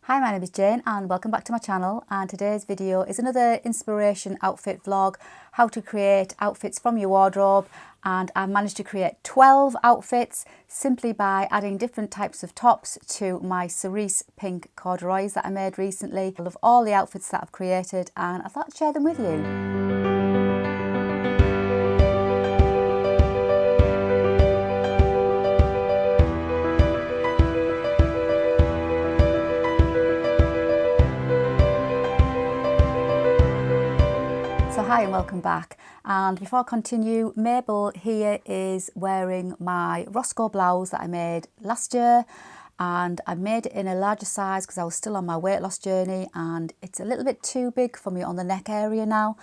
Hi, my name is Jane and welcome back to my channel, and today's video is another inspiration outfit vlog, how to create outfits from your wardrobe. And I managed to create 12 outfits simply by adding different types of tops to my Cerise pink corduroys that I made recently. I love all the outfits that I've created and I thought I'd share them with you. So hi and welcome back, and before I continue, Mabel here is wearing my Roscoe blouse that I made last year, and I made it in a larger size because I was still on my weight loss journey and it's a little bit too big for me on the neck area now.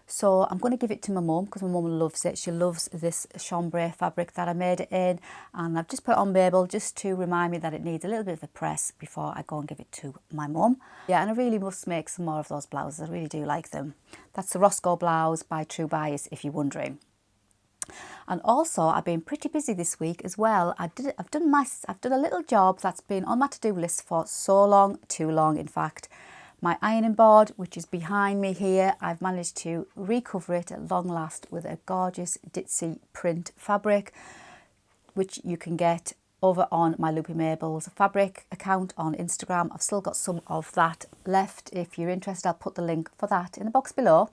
So I'm going to give it to my mum because my mum loves it. She loves this chambray fabric that I made it in, and I've just put it on Mabel just to remind me that it needs a little bit of a press before I go and give it to my mum. Yeah, and I really must make some more of those blouses. I really do like them. That's the Roscoe blouse by True Bias, if you're wondering. And also, I've been pretty busy this week as well. I've done a little job that's been on my to-do list for so long, too long in fact. My ironing board, which is behind me here, I've managed to recover it at long last with a gorgeous ditzy print fabric, which you can get over on my Loopy Mabel's fabric account on Instagram. I've still got some of that left. If you're interested, I'll put the link for that in the box below.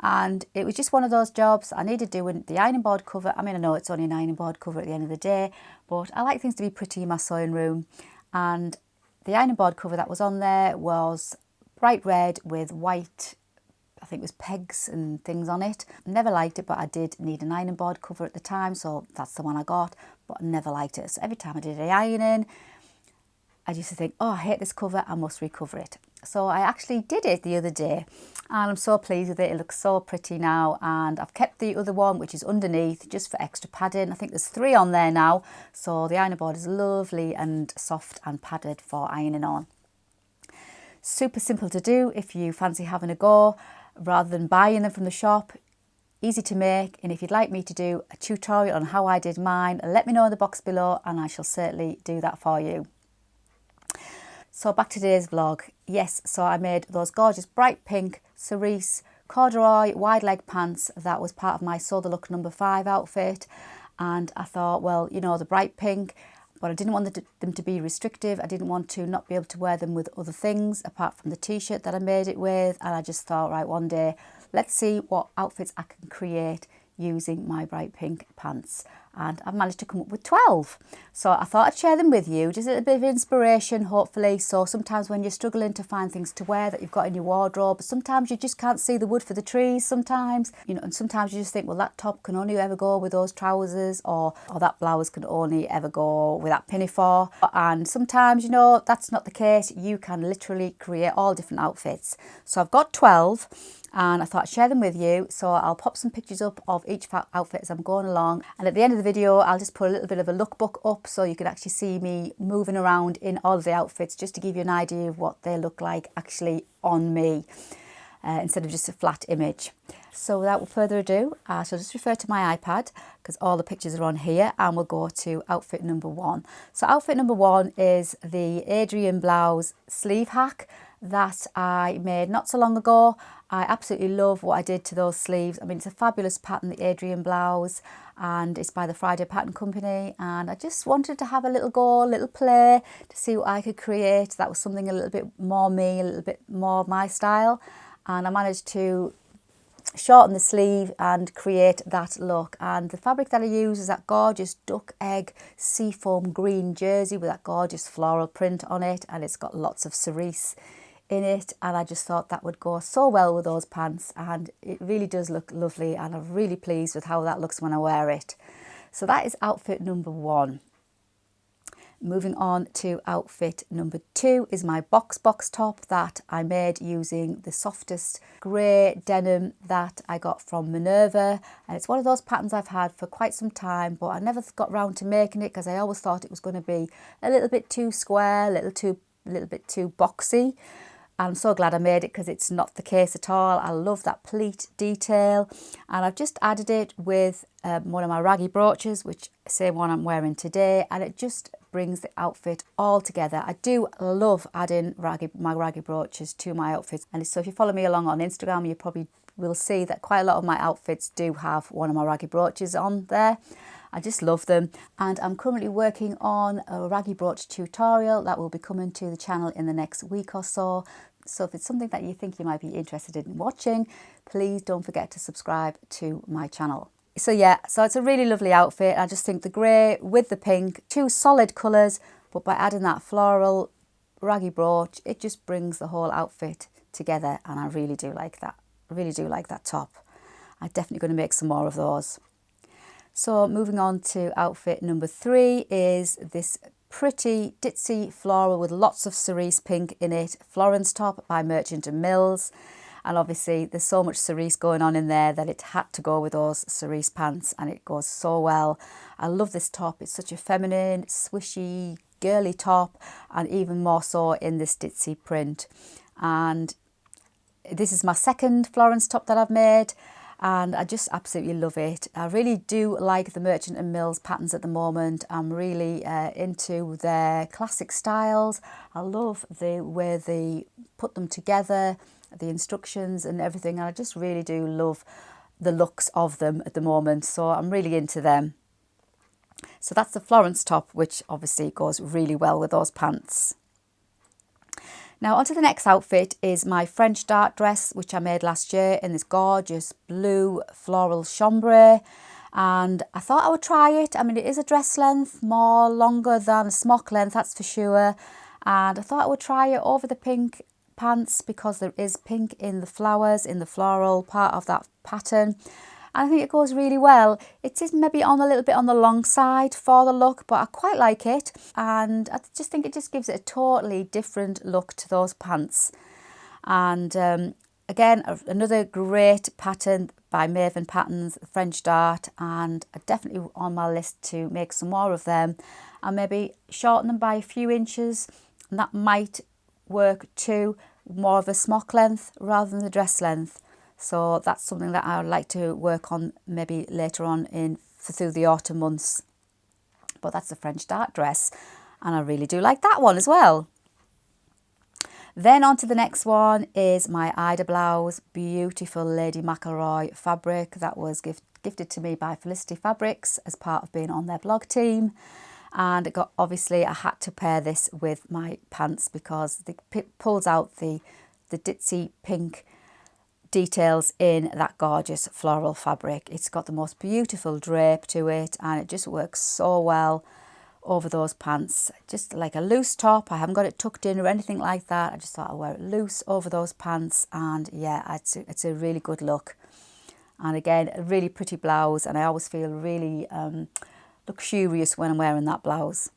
And it was just one of those jobs I needed doing. The ironing board cover, I mean, I know it's only an ironing board cover at the end of the day, but I like things to be pretty in my sewing room. And the ironing board cover that was on there was bright red with white, I think it was pegs and things on it. Never liked it, but I did need an ironing board cover at the time, so that's the one I got, but I never liked it. So every time I did the ironing, I used to think, oh, I hate this cover, I must recover it. So I actually did it the other day and I'm so pleased with it. It looks so pretty now, and I've kept the other one, which is underneath, just for extra padding. I think there's 3 on there now, so the ironing board is lovely and soft and padded for ironing on. Super simple to do if you fancy having a go rather than buying them from the shop. Easy to make, and if you'd like me to do a tutorial on how I did mine, let me know in the box below and I shall certainly do that for you. So back to today's vlog. Yes, so I made those gorgeous bright pink Cerise corduroy wide leg pants that was part of my Sew the Look number 5 outfit, and I thought, well, you know, the bright pink, but I didn't want them to be restrictive. I didn't want to not be able to wear them with other things apart from the t-shirt that I made it with. And I just thought, right, one day, let's see what outfits I can create using my bright pink pants. And I've managed to come up with 12. So I thought I'd share them with you, just a little bit of inspiration, hopefully. So sometimes when you're struggling to find things to wear that you've got in your wardrobe, sometimes you just can't see the wood for the trees sometimes, you know, and sometimes you just think, well, that top can only ever go with those trousers, or that blouse can only ever go with that pinafore. And sometimes, you know, that's not the case. You can literally create all different outfits. So I've got 12. And I thought I'd share them with you, so I'll pop some pictures up of each outfit as I'm going along, and at the end of the video I'll just put a little bit of a lookbook up so you can actually see me moving around in all of the outfits, just to give you an idea of what they look like actually on me, instead of just a flat image. So without further ado, I shall just refer to my iPad because all the pictures are on here, and we'll go to outfit number 1. So outfit number 1 is the Adrian blouse sleeve hack that I made not so long ago. I absolutely love what I did to those sleeves. I mean, it's a fabulous pattern, the Adrian blouse, and it's by the Friday Pattern Company, and I just wanted to have a little go, a little play to see what I could create that was something a little bit more me, a little bit more my style, and I managed to shorten the sleeve and create that look. And the fabric that I use is that gorgeous duck egg seafoam green jersey with that gorgeous floral print on it, and it's got lots of cerise in it, and I just thought that would go so well with those pants, and it really does look lovely, and I'm really pleased with how that looks when I wear it. So that is outfit number 1. Moving on to outfit number 2 is my box top that I made using the softest grey denim that I got from Minerva, and it's one of those patterns I've had for quite some time, but I never got round to making it because I always thought it was going to be a little bit too square, a little bit too boxy. I'm so glad I made it because it's not the case at all. I love that pleat detail, and I've just added it with one of my raggy brooches, which same one I'm wearing today, and it just brings the outfit all together. I do love adding my raggy brooches to my outfits, and so if you follow me along on Instagram, you probably will see that quite a lot of my outfits do have one of my raggy brooches on there. I just love them, and I'm currently working on a raggy brooch tutorial that will be coming to the channel in the next week or so. So if it's something that you think you might be interested in watching, please don't forget to subscribe to my channel. So yeah, so it's a really lovely outfit. I just think the grey with the pink, two solid colours, but by adding that floral raggy brooch, it just brings the whole outfit together, and I really do like that. I really do like that top. I'm definitely going to make some more of those. So moving on to outfit number 3 is this pretty ditzy floral with lots of cerise pink in it, Florence top by Merchant and Mills. And obviously there's so much cerise going on in there that it had to go with those cerise pants, and it goes so well. I love this top. It's such a feminine, swishy, girly top, and even more so in this ditzy print. And this is my second Florence top that I've made, and I just absolutely love it. I really do like the Merchant and Mills patterns at the moment. I'm really into their classic styles. I love the way they put them together, the instructions and everything. I just really do love the looks of them at the moment, so I'm really into them. So that's the Florence top, which obviously goes really well with those pants. Now onto the next outfit is my French dart dress, which I made last year in this gorgeous blue floral chambray, and I thought I would try it. I mean, it is a dress length, more longer than a smock length, that's for sure, and I thought I would try it over the pink pants because there is pink in the flowers, in the floral part of that pattern, and I think it goes really well. It is maybe on a little bit on the long side for the look, but I quite like it, and I just think it just gives it a totally different look to those pants. And again, another great pattern by Maven Patterns, French dart, and definitely on my list to make some more of them and maybe shorten them by a few inches, and that might work too, more of a smock length rather than the dress length. So that's something that I would like to work on maybe later on through the autumn months. But that's the French dart dress, and I really do like that one as well. Then on to the next one is my Ida blouse, beautiful Lady McElroy fabric that was gifted to me by Felicity Fabrics as part of being on their blog team. And obviously I had to pair this with my pants because it pulls out the ditzy pink details in that gorgeous floral fabric. It's got the most beautiful drape to it, and it just works so well over those pants. Just like a loose top. I haven't got it tucked in or anything like that. I just thought I'd wear it loose over those pants, and yeah, it's a really good look. And again, a really pretty blouse, and I always feel really luxurious when I'm wearing that blouse.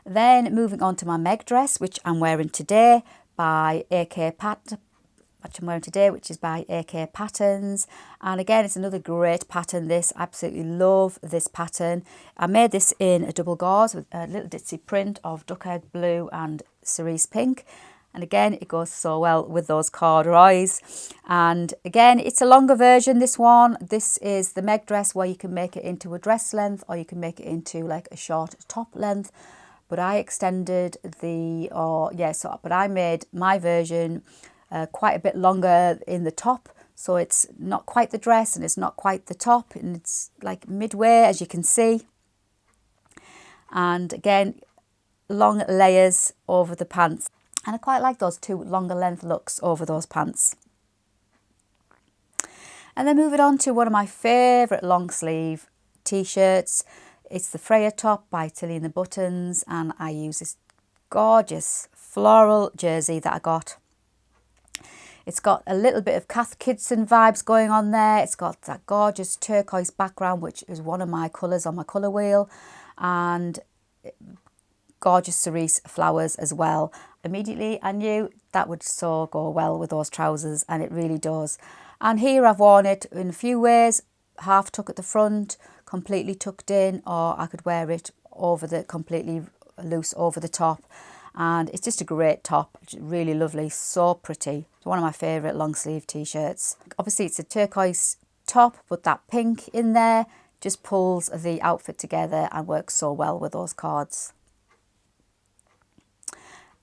Then moving on to my Meg dress, which I'm wearing today by AK Patterns, which is by AK Patterns. And again, it's another great pattern. This, I absolutely love this pattern. I made this in a double gauze with a little ditzy print of duck egg blue and cerise pink. And again, it goes so well with those corduroys. And again, it's a longer version, this one. This is the Meg dress where you can make it into a dress length or you can make it into like a short top length. But I extended but I made my version quite a bit longer in the top, so it's not quite the dress and it's not quite the top, and it's like midway, as you can see. And again, long layers over the pants, and I quite like those two longer length looks over those pants. And then moving on to one of my favourite long sleeve t-shirts. It's the Freya top by Tilly and the Buttons, and I use this gorgeous floral jersey that I got. It's got a little bit of Kath Kidson vibes going on there. It's got that gorgeous turquoise background, which is one of my colours on my colour wheel, and gorgeous cerise flowers as well. Immediately I knew that would so go well with those trousers, and it really does. And here I've worn it in a few ways: half tuck at the front, completely tucked in, or I could wear it over the completely loose over the top. And it's just a great top, really lovely, so pretty. It's one of my favourite long sleeve t-shirts. Obviously it's a turquoise top, but that pink in there just pulls the outfit together and works so well with those cards.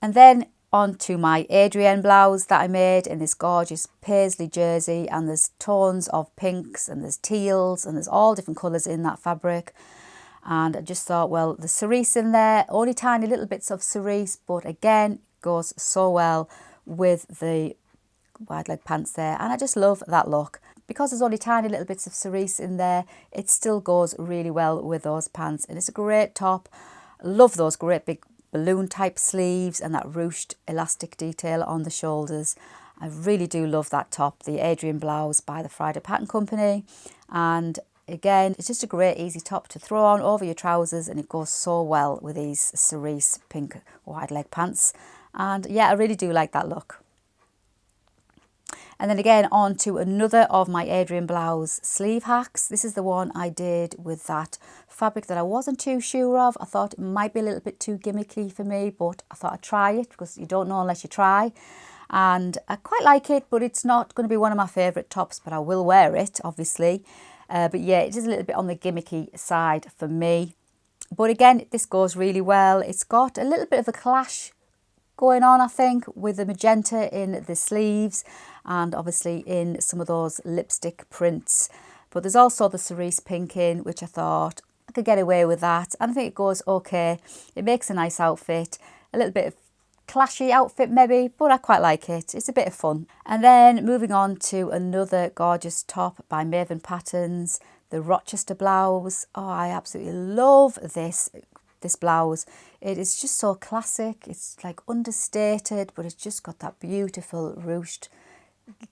And then on to my Adrian blouse that I made in this gorgeous Paisley jersey, and there's tones of pinks and there's teals and there's all different colours in that fabric. And I just thought, well, the cerise in there, only tiny little bits of cerise, but again, goes so well with the wide leg pants there, and I just love that look. Because there's only tiny little bits of cerise in there, it still goes really well with those pants, and it's a great top. Love those great big balloon type sleeves and that ruched elastic detail on the shoulders. I really do love that top, the Adrian blouse by the Freya Pattern Company. And again, it's just a great easy top to throw on over your trousers, and it goes so well with these cerise pink wide leg pants. And yeah, I really do like that look. And then again, on to another of my Adrian blouse sleeve hacks. This is the one I did with that fabric that I wasn't too sure of. I thought it might be a little bit too gimmicky for me, but I thought I'd try it because you don't know unless you try. And I quite like it, but it's not going to be one of my favourite tops, but I will wear it, obviously. But yeah, it is a little bit on the gimmicky side for me. But again, this goes really well. It's got a little bit of a clash going on, I think, with the magenta in the sleeves and obviously in some of those lipstick prints. But there's also the cerise pink in, which I thought I could get away with that. And I think it goes okay. It makes a nice outfit, a little bit of clashy outfit maybe, but I quite like it. It's a bit of fun. And then moving on to another gorgeous top by Maven Patterns, the Rochester blouse. Oh, I absolutely love this blouse. It is just so classic. It's like understated, but it's just got that beautiful ruched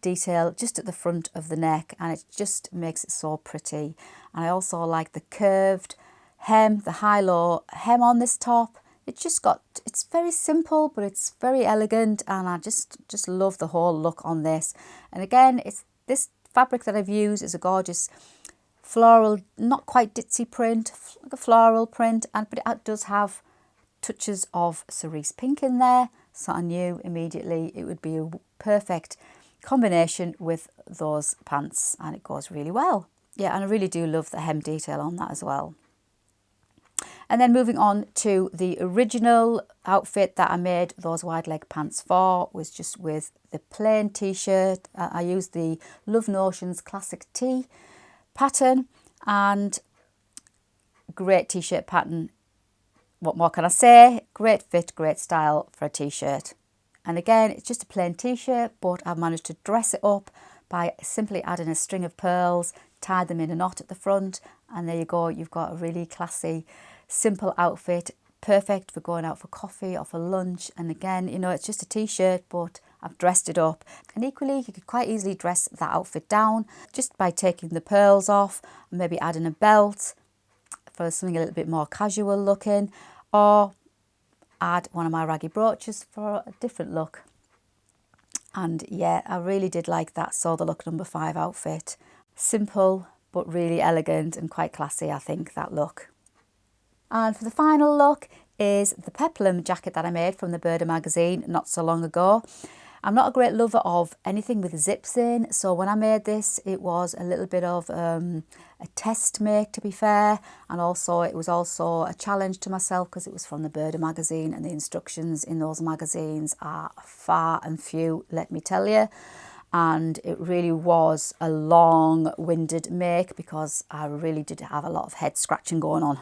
detail just at the front of the neck, and it just makes it so pretty. And I also like the curved hem, the high-low hem on this top. It's very simple, but it's very elegant, and I just love the whole look on this. And again, it's this fabric that I've used is a gorgeous floral, not quite ditzy print, like a floral print, but it does have touches of cerise pink in there, so I knew immediately it would be a perfect combination with those pants, and it goes really well. Yeah, and I really do love the hem detail on that as well. And then moving on to the original outfit that I made those wide leg pants for, was just with the plain t-shirt. I used the Love Notions Classic Tee pattern, and great t-shirt pattern. What more can I say? Great fit, great style for a t-shirt. And again, it's just a plain t-shirt, but I've managed to dress it up by simply adding a string of pearls, tied them in a knot at the front, and there you go. You've got a really classy, simple outfit, perfect for going out for coffee or for lunch. And again, you know, it's just a t-shirt, but I've dressed it up. And equally, you could quite easily dress that outfit down just by taking the pearls off and maybe adding a belt for something a little bit more casual looking, or add one of my raggy brooches for a different look. And yeah, I really did like that So the Look number 5 outfit. Simple, but really elegant and quite classy, I think, that look. And for the final look is the Peplum jacket that I made from the Birder magazine not so long ago. I'm not a great lover of anything with zips in, so when I made this, it was a little bit of a test make, to be fair, and also it was also a challenge to myself because it was from the Birder magazine, and the instructions in those magazines are far and few, let me tell you. And it really was a long-winded make because I really did have a lot of head scratching going on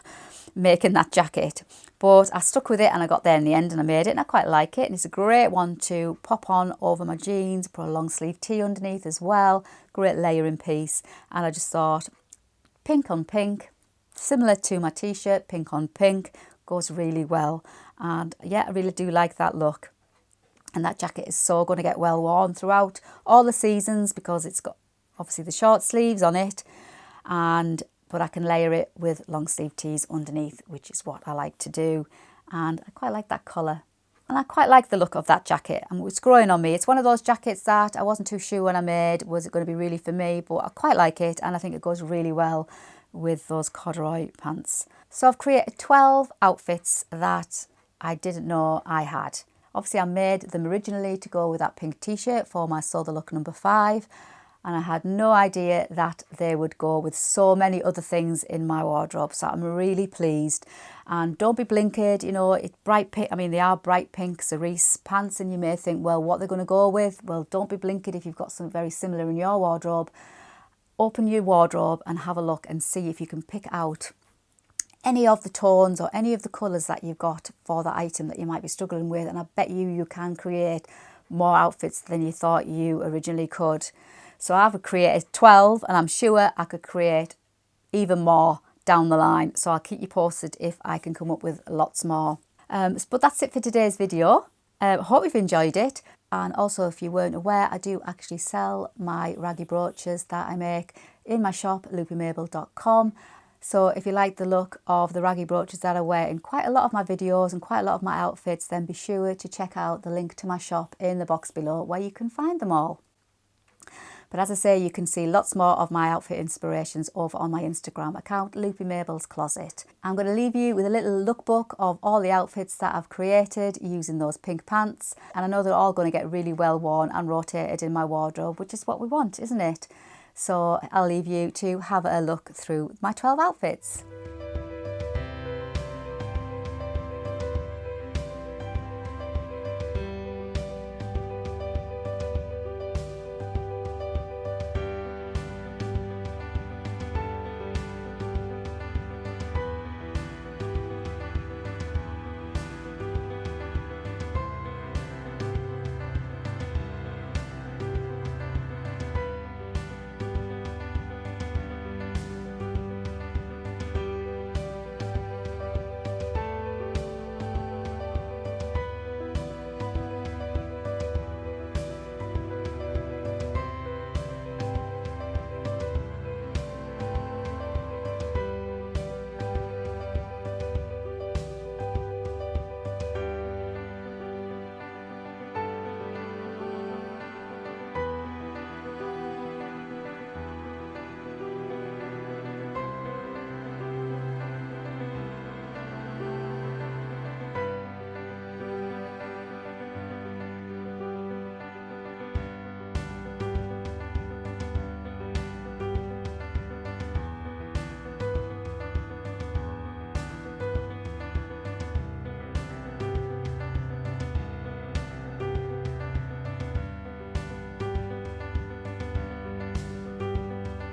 making that jacket. But I stuck with it and I got there in the end and I made it, and I quite like it. And it's a great one to pop on over my jeans, put a long sleeve tee underneath as well. Great layering piece. And I just thought pink on pink, similar to my t-shirt, pink on pink, goes really well. And yeah, I really do like that look. And that jacket is so going to get well worn throughout all the seasons because it's got obviously the short sleeves on it, but I can layer it with long sleeve tees underneath, which is what I like to do. And I quite like that colour. And I quite like the look of that jacket. And it's growing on me. It's one of those jackets that I wasn't too sure when I made, was it going to be really for me? But I quite like it, and I think it goes really well with those corduroy pants. So I've created 12 outfits that I didn't know I had. Obviously, I made them originally to go with that pink t-shirt for my So the Look number 5. and I had no idea that they would go with so many other things in my wardrobe, so I'm really pleased. And don't be blinkered, you know, it's bright pink. I mean, they are bright pink Cerise pants, and you may think, well, what they're going to go with? Well, don't be blinkered if you've got something very similar in your wardrobe. Open your wardrobe and have a look and see if you can pick out any of the tones or any of the colours that you've got for the item that you might be struggling with, and I bet you can create more outfits than you thought you originally could. So I've created 12, and I'm sure I could create even more down the line, so I'll keep you posted if I can come up with lots more. But that's it for today's video. Hope you've enjoyed it. And also, if you weren't aware, I do actually sell my raggy brooches that I make in my shop, loopymabel.com. So if you like the look of the raggy brooches that I wear in quite a lot of my videos and quite a lot of my outfits, then be sure to check out the link to my shop in the box below where you can find them all. But as I say, you can see lots more of my outfit inspirations over on my Instagram account, Loopy Mabel's Closet. I'm going to leave you with a little lookbook of all the outfits that I've created using those pink pants. And I know they're all going to get really well worn and rotated in my wardrobe, which is what we want, isn't it? So I'll leave you to have a look through my 12 outfits.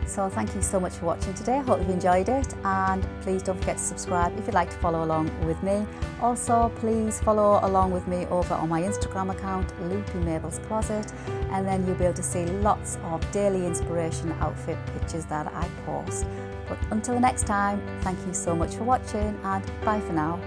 So thank you so much for watching today. I hope you've enjoyed it, and please don't forget to subscribe if you'd like to follow along with me. Also, please follow along with me over on my Instagram account, Loopy Mabel's Closet, and then you'll be able to see lots of daily inspiration outfit pictures that I post. But until the next time, thank you so much for watching, and bye for now.